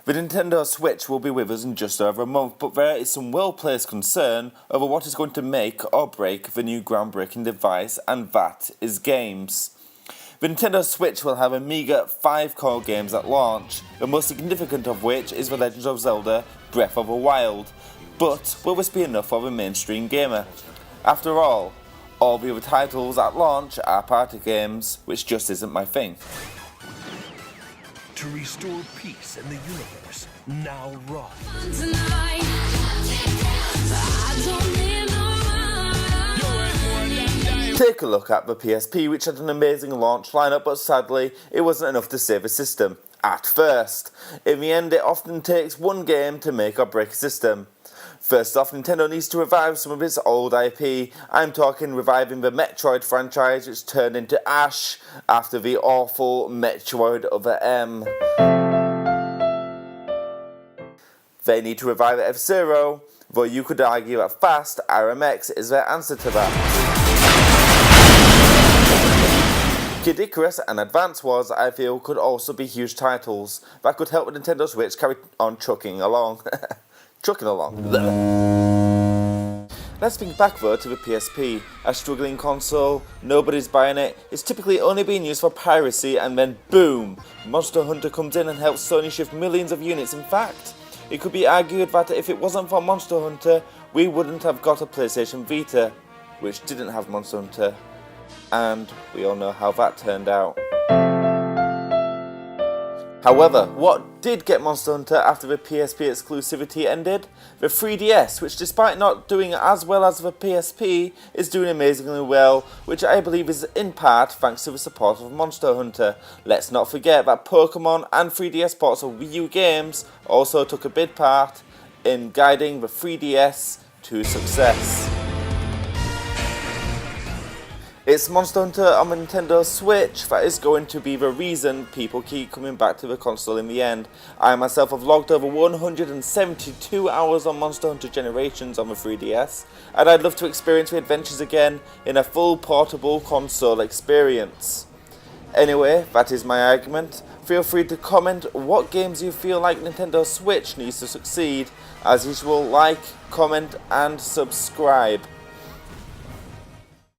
The Nintendo Switch will be with us in just over a month, but there is some well-placed concern over what is going to make or break the new groundbreaking device, and that is games. The Nintendo Switch will have a meager 5 core games at launch, the most significant of which is The Legend of Zelda Breath of the Wild. But will this be enough for the mainstream gamer? After all the other titles at launch are party games, which just isn't my thing. To restore peace in the universe, now run. Take a look at the PSP, which had an amazing launch lineup, but sadly it wasn't enough to save a system. At first. In the end, it often takes one game to make or break a system. First off, Nintendo needs to revive some of its old IP. I'm talking reviving the Metroid franchise, which turned into Ash after the awful Metroid Other M. They need to revive F-Zero, though you could argue that Fast RMX is their answer to that. Kid Icarus and Advance Wars, I feel, could also be huge titles that could help the Nintendo Switch carry on trucking along. Let's think back though to the PSP, a struggling console, nobody's buying it, it's typically only being used for piracy, and then boom, Monster Hunter comes in and helps Sony shift millions of units. In fact, it could be argued that if it wasn't for Monster Hunter, we wouldn't have got a PlayStation Vita, which didn't have Monster Hunter, and we all know how that turned out. However, what did get Monster Hunter after the PSP exclusivity ended? The 3DS, which despite not doing as well as the PSP, is doing amazingly well, which I believe is in part thanks to the support of Monster Hunter. Let's not forget that Pokemon and 3DS ports of Wii U games also took a big part in guiding the 3DS to success. It's Monster Hunter on the Nintendo Switch that is going to be the reason people keep coming back to the console in the end. I myself have logged over 172 hours on Monster Hunter Generations on the 3DS, and I'd love to experience the adventures again in a full portable console experience. Anyway, that is my argument. Feel free to comment what games you feel like Nintendo Switch needs to succeed. As usual, like, comment and subscribe.